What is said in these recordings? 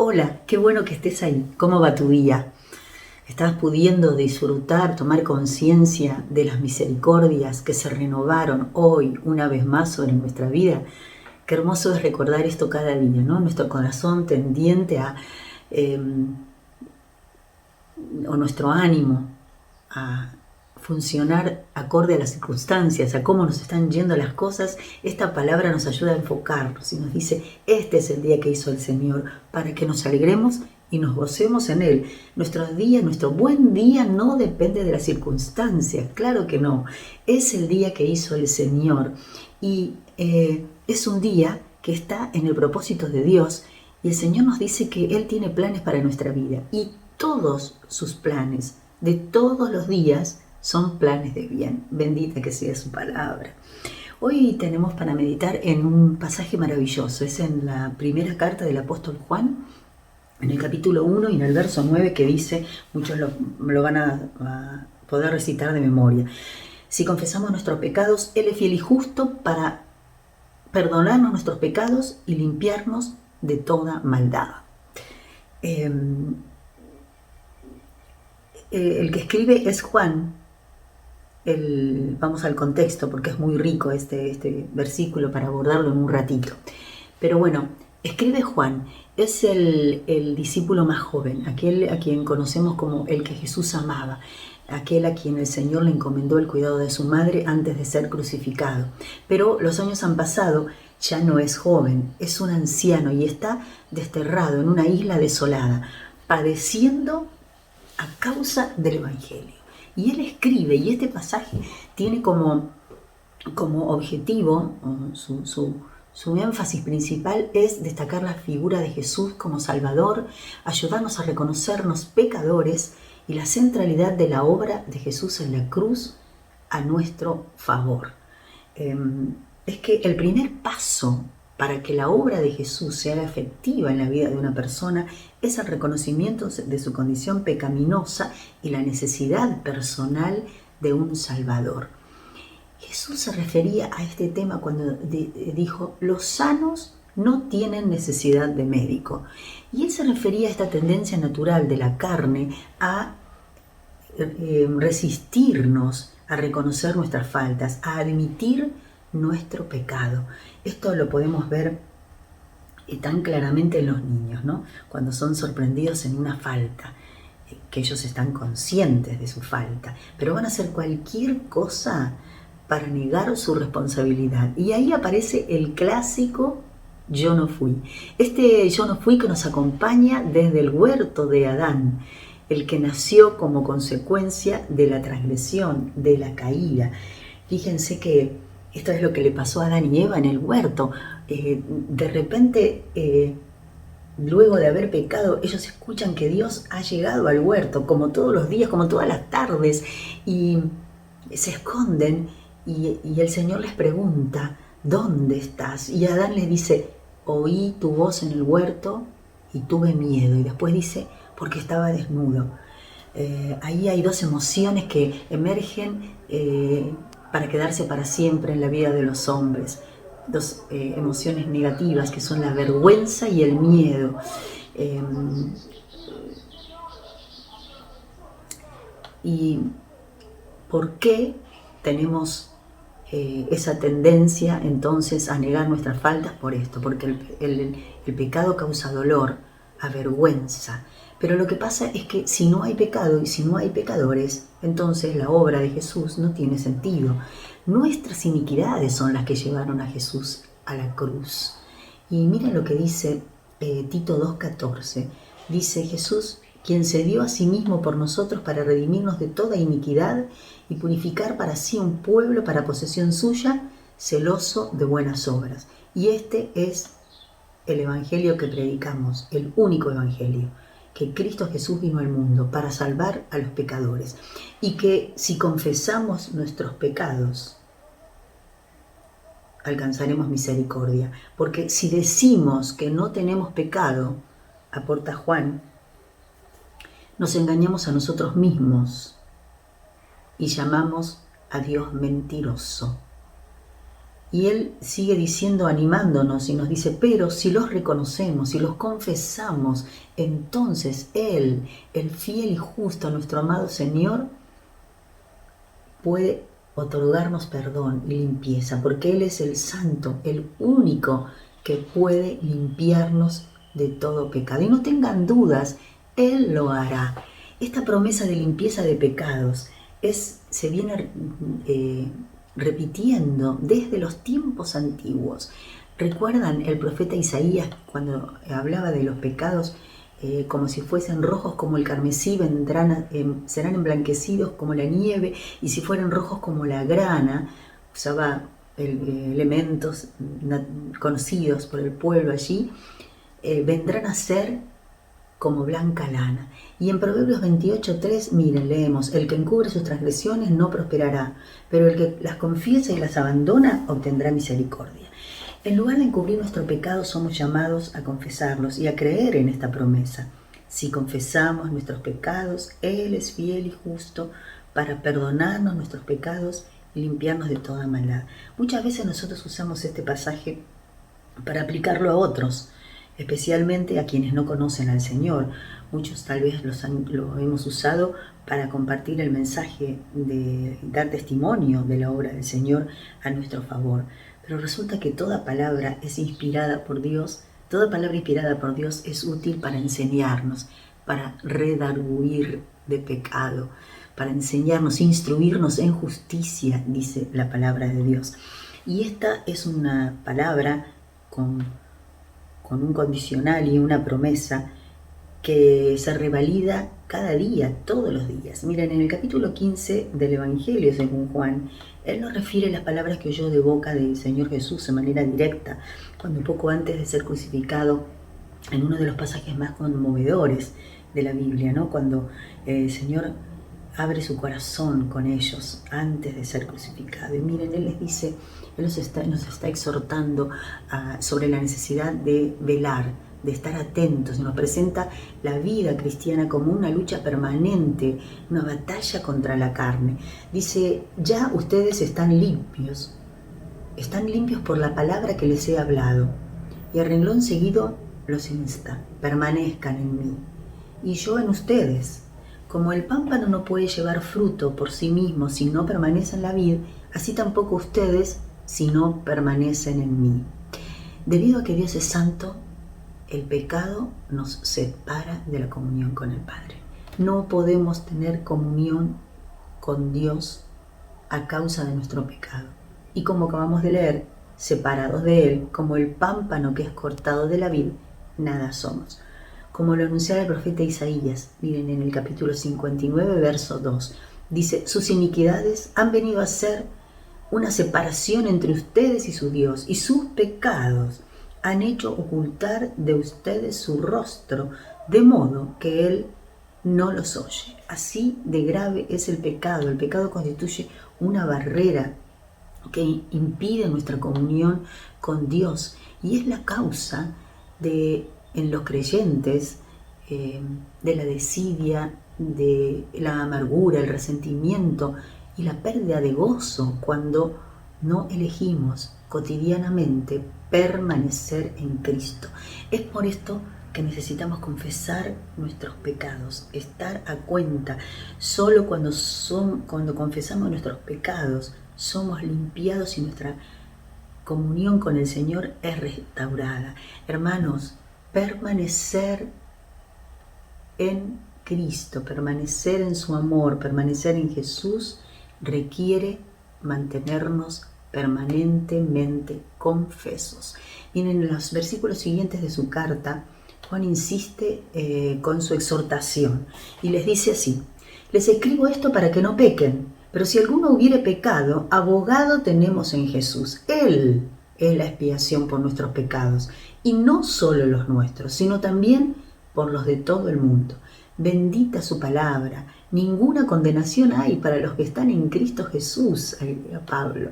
Hola, qué bueno que estés ahí. ¿Cómo va tu día? ¿Estás pudiendo disfrutar, tomar conciencia de las misericordias que se renovaron hoy una vez más sobre nuestra vida? Qué hermoso es recordar esto cada día, ¿no? Nuestro corazón tendiente eh, o nuestro ánimo a funcionar acorde a las circunstancias, a cómo nos están yendo las cosas. Esta palabra nos ayuda a enfocarnos y nos dice, este es el día que hizo el Señor, para que nos alegremos y nos gocemos en Él. Nuestro día, nuestro buen día no depende de las circunstancias, claro que no. Es el día que hizo el Señor y es un día que está en el propósito de Dios, y el Señor nos dice que Él tiene planes para nuestra vida, y todos sus planes de todos los días son planes de bien. Bendita que sea su palabra. Hoy tenemos para meditar en un pasaje maravilloso. Es en la primera carta del apóstol Juan, en el capítulo 1 y en el verso 9, que dice, muchos lo van a poder recitar de memoria: si confesamos nuestros pecados, Él es fiel y justo para perdonarnos nuestros pecados y limpiarnos de toda maldad. El que escribe es Juan. Vamos al contexto porque es muy rico este versículo para abordarlo en un ratito. Pero bueno, escribe Juan, es el discípulo más joven, aquel a quien conocemos como el que Jesús amaba, aquel a quien el Señor le encomendó el cuidado de su madre antes de ser crucificado. Pero los años han pasado, ya no es joven, es un anciano y está desterrado en una isla desolada, padeciendo a causa del Evangelio. Y él escribe, y este pasaje tiene como objetivo, su énfasis principal es destacar la figura de Jesús como Salvador, ayudarnos a reconocernos pecadores y la centralidad de la obra de Jesús en la cruz a nuestro favor. Es que el primer paso para que la obra de Jesús se haga efectiva en la vida de una persona es el reconocimiento de su condición pecaminosa y la necesidad personal de un Salvador. Jesús se refería a este tema cuando dijo, los sanos no tienen necesidad de médico. Y él se refería a esta tendencia natural de la carne a resistirnos a reconocer nuestras faltas, a admitir nuestro pecado. Esto lo podemos ver tan claramente en los niños, ¿no? Cuando son sorprendidos en una falta, que ellos están conscientes de su falta, pero van a hacer cualquier cosa para negar su responsabilidad. Y ahí aparece el clásico yo no fui. Este yo no fui que nos acompaña desde el huerto de Adán, el que nació como consecuencia de la transgresión, de la caída. Fíjense que esto es lo que le pasó a Adán y Eva en el huerto. De repente, luego de haber pecado, ellos escuchan que Dios ha llegado al huerto, como todos los días, como todas las tardes, y se esconden, y el Señor les pregunta, ¿dónde estás? Y Adán les dice, oí tu voz en el huerto y tuve miedo. Y después dice, porque estaba desnudo. Ahí hay dos emociones que emergen para quedarse para siempre en la vida de los hombres. Dos emociones negativas que son la vergüenza y el miedo. ¿Y por qué tenemos esa tendencia entonces a negar nuestras faltas? Por esto, porque el pecado causa dolor, avergüenza. Pero lo que pasa es que si no hay pecado y si no hay pecadores, entonces la obra de Jesús no tiene sentido. Nuestras iniquidades son las que llevaron a Jesús a la cruz. Y miren lo que dice Tito 2:14. Dice, Jesús, quien se dio a sí mismo por nosotros para redimirnos de toda iniquidad y purificar para sí un pueblo para posesión suya, celoso de buenas obras. Y este es el evangelio que predicamos, el único evangelio, que Cristo Jesús vino al mundo para salvar a los pecadores, y que si confesamos nuestros pecados, alcanzaremos misericordia. Porque si decimos que no tenemos pecado, aporta Juan, nos engañamos a nosotros mismos y llamamos a Dios mentiroso. Y Él sigue diciendo, animándonos, y nos dice, pero si los reconocemos, si los confesamos, entonces Él, el fiel y justo, nuestro amado Señor, puede otorgarnos perdón y limpieza, porque Él es el santo, el único que puede limpiarnos de todo pecado. Y no tengan dudas, Él lo hará. Esta promesa de limpieza de pecados se viene repitiendo desde los tiempos antiguos. ¿Recuerdan el profeta Isaías cuando hablaba de los pecados? Como si fuesen rojos como el carmesí, serán emblanquecidos como la nieve, y si fueran rojos como la grana. Usaba elementos conocidos por el pueblo allí. Vendrán a ser como blanca lana. Y en Proverbios 28:3, miren, leemos, el que encubre sus transgresiones no prosperará, pero el que las confiesa y las abandona obtendrá misericordia. En lugar de encubrir nuestro pecado, somos llamados a confesarlos y a creer en esta promesa. Si confesamos nuestros pecados, Él es fiel y justo para perdonarnos nuestros pecados y limpiarnos de toda maldad. Muchas veces nosotros usamos este pasaje para aplicarlo a otros, especialmente a quienes no conocen al Señor. Muchos tal vez lo hemos usado para compartir el mensaje de dar testimonio de la obra del Señor a nuestro favor. Pero resulta que toda palabra es inspirada por Dios, toda palabra inspirada por Dios es útil para enseñarnos, para redarguir de pecado, para enseñarnos, instruirnos en justicia, dice la palabra de Dios. Y esta es una palabra con un condicional y una promesa que se revalida cada día, todos los días. Miren, en el capítulo 15 del Evangelio según Juan, Él nos refiere las palabras que oyó de boca del Señor Jesús de manera directa, cuando poco antes de ser crucificado, en uno de los pasajes más conmovedores de la Biblia, ¿no? Cuando el Señor abre su corazón con ellos antes de ser crucificado. Y miren, Él les dice, Él nos está exhortando sobre la necesidad de velar, de estar atentos. Nos presenta la vida cristiana como una lucha permanente, una batalla contra la carne. Dice, ya ustedes están limpios por la palabra que les he hablado. Y a renglón seguido los insta, permanezcan en mí, y yo en ustedes. Como el pámpano no puede llevar fruto por sí mismo si no permanece en la vid, así tampoco ustedes si no permanecen en mí. Debido a que Dios es santo, el pecado nos separa de la comunión con el Padre. No podemos tener comunión con Dios a causa de nuestro pecado. Y como acabamos de leer, separados de Él, como el pámpano que es cortado de la vid, nada somos. Como lo anunciaba el profeta Isaías, miren en el capítulo 59, verso 2, dice, sus iniquidades han venido a ser una separación entre ustedes y su Dios, y sus pecados han hecho ocultar de ustedes su rostro, de modo que Él no los oye. Así de grave es el pecado. El pecado constituye una barrera que impide nuestra comunión con Dios, y es la causa en los creyentes de la desidia, de la amargura, el resentimiento y la pérdida de gozo cuando no elegimos cotidianamente permanecer en Cristo. Es por esto que necesitamos confesar nuestros pecados, estar a cuenta. Solo cuando confesamos nuestros pecados somos limpiados y nuestra comunión con el Señor es restaurada. Hermanos, permanecer en Cristo, permanecer en su amor, permanecer en Jesús requiere mantenernos permanentemente confesos. Y en los versículos siguientes de su carta, Juan insiste con su exhortación y les dice así: les escribo esto para que no pequen, pero si alguno hubiere pecado, abogado tenemos en Jesús. Él es la expiación por nuestros pecados, y no solo los nuestros, sino también por los de todo el mundo. Bendita su palabra. Ninguna condenación hay para los que están en Cristo Jesús, a Pablo.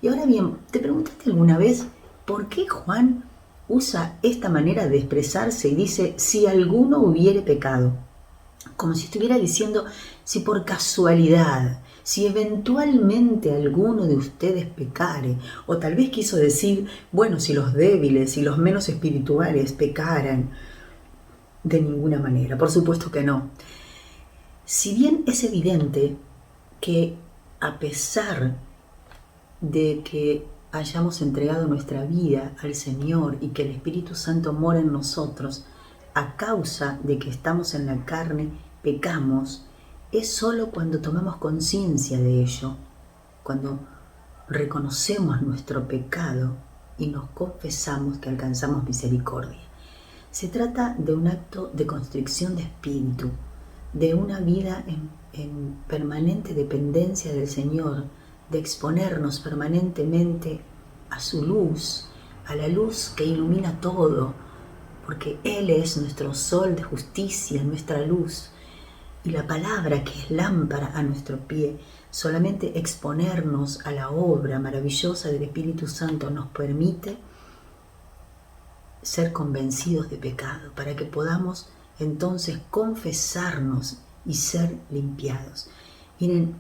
Y ahora bien, ¿te preguntaste alguna vez por qué Juan usa esta manera de expresarse y dice, si alguno hubiere pecado? Como si estuviera diciendo, si por casualidad, Si eventualmente alguno de ustedes pecare, o tal vez quiso decir, bueno, si los débiles y los menos espirituales pecaran, de ninguna manera, por supuesto que no. Si bien es evidente que a pesar de que hayamos entregado nuestra vida al Señor y que el Espíritu Santo mora en nosotros, a causa de que estamos en la carne, pecamos, es solo cuando tomamos conciencia de ello, cuando reconocemos nuestro pecado y nos confesamos que alcanzamos misericordia. Se trata de un acto de constricción de espíritu, de una vida en permanente dependencia del Señor, de exponernos permanentemente a su luz, a la luz que ilumina todo, porque Él es nuestro sol de justicia, nuestra luz, y la palabra que es lámpara a nuestro pie. Solamente exponernos a la obra maravillosa del Espíritu Santo nos permite ser convencidos de pecado, para que podamos entonces confesarnos y ser limpiados. Miren,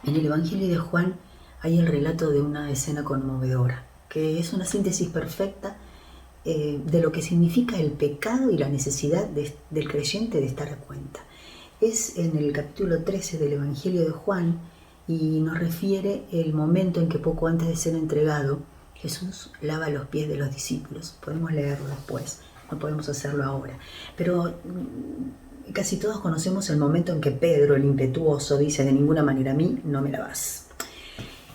en el Evangelio de Juan hay el relato de una escena conmovedora, que es una síntesis perfecta de lo que significa el pecado y la necesidad del creyente de estar a cuenta. Es en el capítulo 13 del Evangelio de Juan y nos refiere el momento en que poco antes de ser entregado, Jesús lava los pies de los discípulos. Podemos leerlo después, no podemos hacerlo ahora. Pero casi todos conocemos el momento en que Pedro, el impetuoso, dice: de ninguna manera, a mí no me lavas.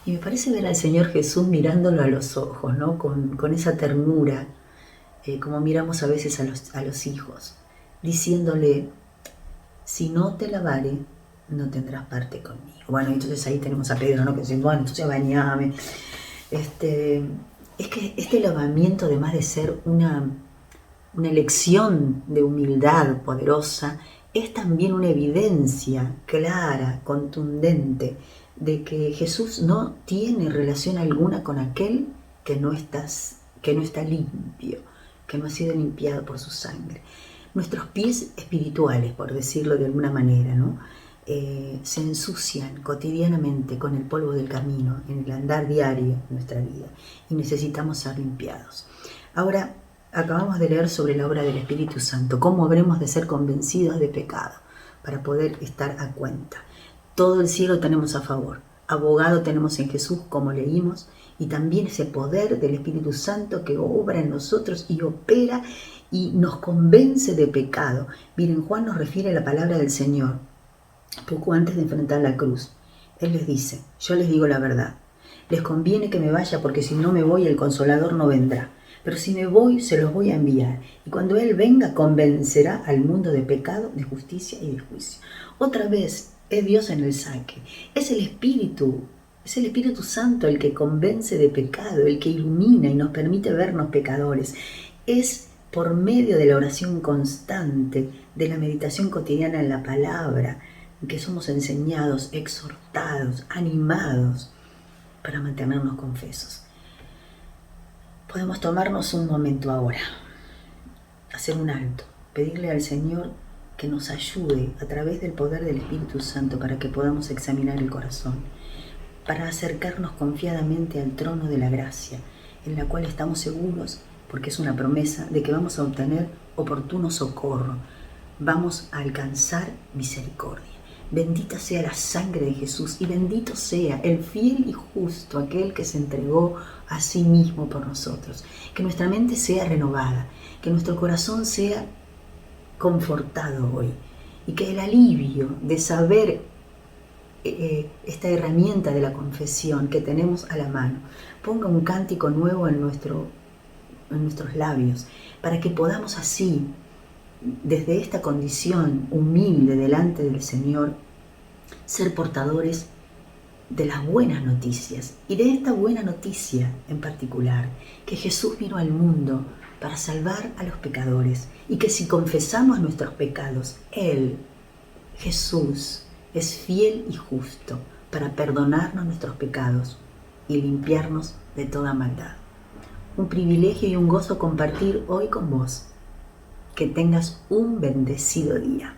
Y me parece ver al Señor Jesús mirándolo a los ojos, ¿no? Con esa ternura, como miramos a veces a los hijos, diciéndole: si no te lavare, no tendrás parte conmigo. Bueno, entonces ahí tenemos a Pedro, ¿no? Que dice: bueno, entonces bañame. Es que este lavamiento, además de ser una elección de humildad poderosa, es también una evidencia clara, contundente, de que Jesús no tiene relación alguna con aquel que no está limpio, que no ha sido limpiado por su sangre. Nuestros pies espirituales, por decirlo de alguna manera, ¿no? Se ensucian cotidianamente con el polvo del camino, en el andar diario de nuestra vida, y necesitamos ser limpiados. Ahora, acabamos de leer sobre la obra del Espíritu Santo, cómo habremos de ser convencidos de pecado para poder estar a cuenta. Todo el cielo tenemos a favor, abogado tenemos en Jesús, como leímos, y también ese poder del Espíritu Santo que obra en nosotros y opera y nos convence de pecado. Miren, Juan nos refiere a la palabra del Señor poco antes de enfrentar la cruz. Él les dice: yo les digo la verdad, les conviene que me vaya, porque si no me voy el Consolador no vendrá, pero si me voy se los voy a enviar, y cuando Él venga convencerá al mundo de pecado, de justicia y de juicio. Otra vez es Dios en el saque, es el Espíritu Santo el que convence de pecado, el que ilumina y nos permite vernos pecadores. Es por medio de la oración constante, de la meditación cotidiana en la palabra, que somos enseñados, exhortados, animados para mantenernos confesos. Podemos tomarnos un momento ahora, hacer un alto, pedirle al Señor que nos ayude a través del poder del Espíritu Santo para que podamos examinar el corazón, para acercarnos confiadamente al trono de la gracia, en la cual estamos seguros, porque es una promesa de que vamos a obtener oportuno socorro, vamos a alcanzar misericordia. Bendita sea la sangre de Jesús y bendito sea el fiel y justo, aquel que se entregó a sí mismo por nosotros. Que nuestra mente sea renovada, que nuestro corazón sea confortado hoy y que el alivio de saber esta herramienta de la confesión que tenemos a la mano ponga un cántico nuevo en nuestros labios, para que podamos así, desde esta condición humilde delante del Señor, ser portadores de las buenas noticias, y de esta buena noticia en particular, que Jesús vino al mundo para salvar a los pecadores, y que si confesamos nuestros pecados, Él, Jesús, es fiel y justo para perdonarnos nuestros pecados y limpiarnos de toda maldad. Un privilegio y un gozo compartir hoy con vos. Que tengas un bendecido día.